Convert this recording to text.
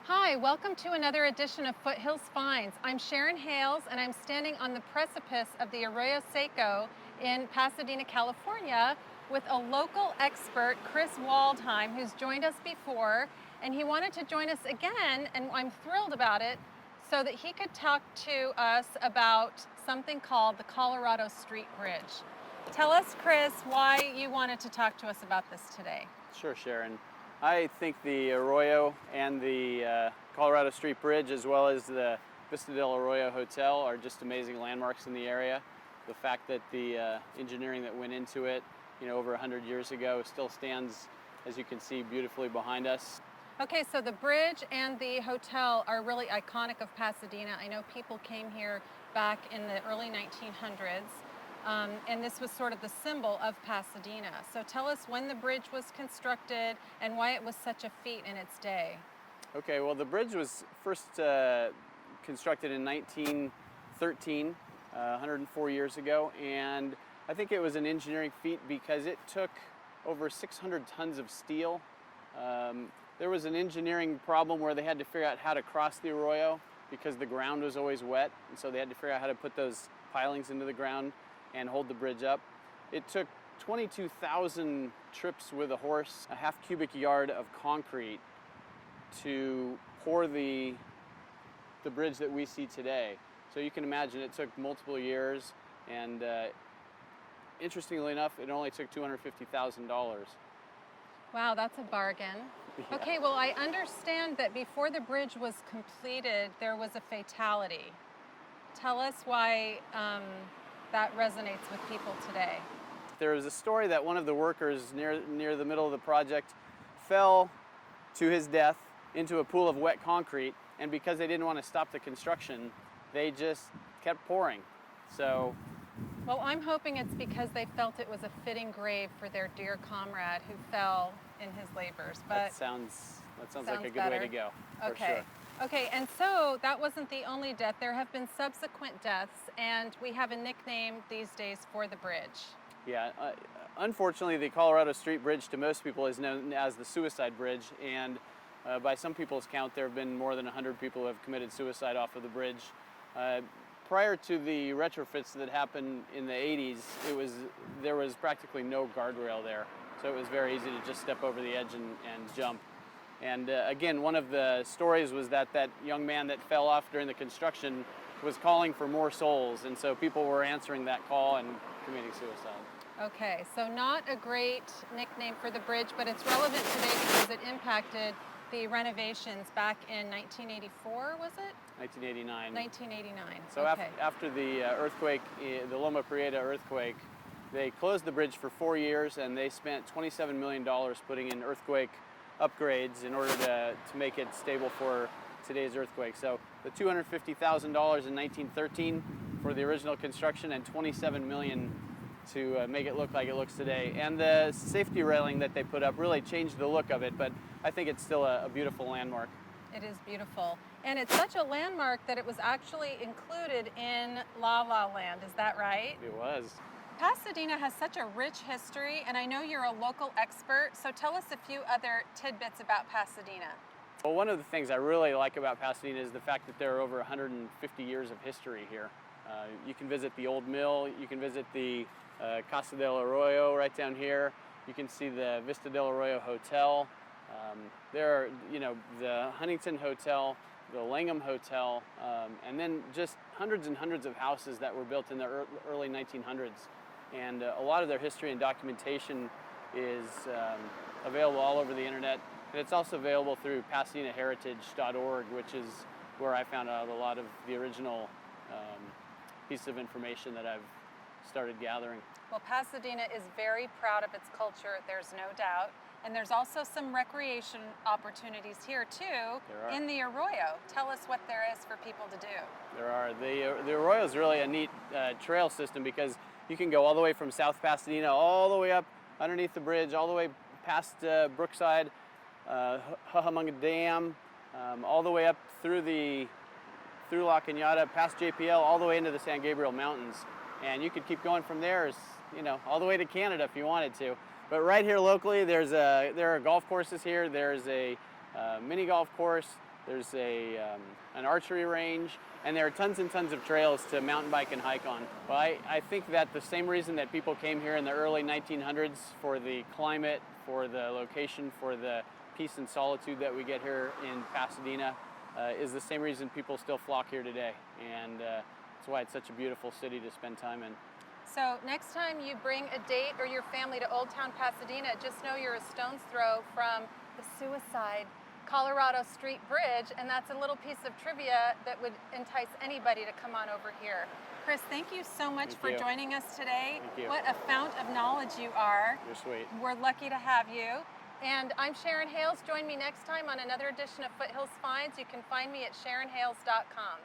Hi, welcome to another edition of Foothills Finds. I'm Sharon Hales, and I'm standing on the precipice of the Arroyo Seco in Pasadena, California, with a local expert, Chris Waldheim, who's joined us before, and he wanted to join us again, and I'm thrilled about it, so that he could talk to us about something called the Colorado Street Bridge. Tell us, Chris, why you wanted to talk to us about this today. Sure, Sharon. I think the Arroyo and the Colorado Street Bridge, as well as the Vista del Arroyo Hotel, are just amazing landmarks in the area. The fact that the engineering that went into it, over 100 years ago, still stands, as you can see, beautifully behind us. Okay, so the bridge and the hotel are really iconic of Pasadena. I know people came here back in the early 1900s, and this was sort of the symbol of Pasadena. So tell us when the bridge was constructed and why it was such a feat in its day. Okay, well, the bridge was first constructed in 1913, 104 years ago, and I think it was an engineering feat because it took over 600 tons of steel. There was an engineering problem where they had to figure out how to cross the Arroyo because the ground was always wet, and so they had to figure out how to put those pilings into the ground and hold the bridge up. It took 22,000 trips with a horse, a half cubic yard of concrete to pour the bridge that we see today. So you can imagine it took multiple years, and interestingly enough, it only took $250,000. Wow, that's a bargain. Yeah. Okay, well, I understand that before the bridge was completed, there was a fatality. Tell us why that resonates with people today. There was a story that one of the workers near the middle of the project fell to his death into a pool of wet concrete, and because they didn't want to stop the construction, they just kept pouring. So, Well, I'm hoping it's because they felt it was a fitting grave for their dear comrade who fell in his labors. But that sounds like a good better. way to go. For Okay. sure. Okay, and so that wasn't the only death. There have been subsequent deaths, and we have a nickname these days for the bridge. Yeah, unfortunately, the Colorado Street Bridge to most people is known as the Suicide Bridge, and by some people's count, there have been more than 100 people who have committed suicide off of the bridge. Prior to the retrofits that happened in the 80s, there was practically no guardrail there, so it was very easy to just step over the edge and jump. And again, one of the stories was that young man that fell off during the construction was calling for more souls, and so people were answering that call and committing suicide. Okay, so not a great nickname for the bridge, but it's relevant today because it impacted the renovations back in 1984, was it? 1989. 1989. So okay. after the earthquake, the Loma Prieta earthquake, they closed the bridge for 4 years, and they spent $27 million putting in earthquake upgrades in order to make it stable for today's earthquake. So the $250,000 in 1913 for the original construction, and $27 million to make it look like it looks today. And the safety railing that they put up really changed the look of it, but I think it's still a beautiful landmark. It is beautiful. And it's such a landmark that it was actually included in La La Land, is that right? It was. Pasadena has such a rich history, and I know you're a local expert, so tell us a few other tidbits about Pasadena. Well, one of the things I really like about Pasadena is the fact that there are over 150 years of history here. You can visit the old mill, you can visit the Casa del Arroyo right down here, you can see the Vista del Arroyo Hotel. There are, the Huntington Hotel, the Langham Hotel, and then just hundreds and hundreds of houses that were built in the early 1900s. And a lot of their history and documentation is available all over the internet. And it's also available through PasadenaHeritage.org, which is where I found out a lot of the original pieces of information that I've started gathering. Well, Pasadena is very proud of its culture, there's no doubt. And there's also some recreation opportunities here too in the Arroyo. Tell us what there is for people to do. There are. The Arroyo is really a neat trail system because you can go all the way from South Pasadena all the way up underneath the bridge, all the way past Brookside, Hucamonga Dam, all the way up through La Cañada, past JPL, all the way into the San Gabriel Mountains. And you could keep going from there, all the way to Canada if you wanted to. But right here locally, there are golf courses here. There's a mini golf course. There's an archery range, and there are tons and tons of trails to mountain bike and hike on. Well, I think that the same reason that people came here in the early 1900s for the climate, for the location, for the peace and solitude that we get here in Pasadena is the same reason people still flock here today. And that's why it's such a beautiful city to spend time in. So next time you bring a date or your family to Old Town Pasadena, just know you're a stone's throw from the Suicide Colorado Street Bridge, and that's a little piece of trivia that would entice anybody to come on over here. Chris, thank you so much for joining us today. Thank you. What a fount of knowledge you are. You're sweet. We're lucky to have you. And I'm Sharon Hales. Join me next time on another edition of Foothills Finds. You can find me at SharonHales.com.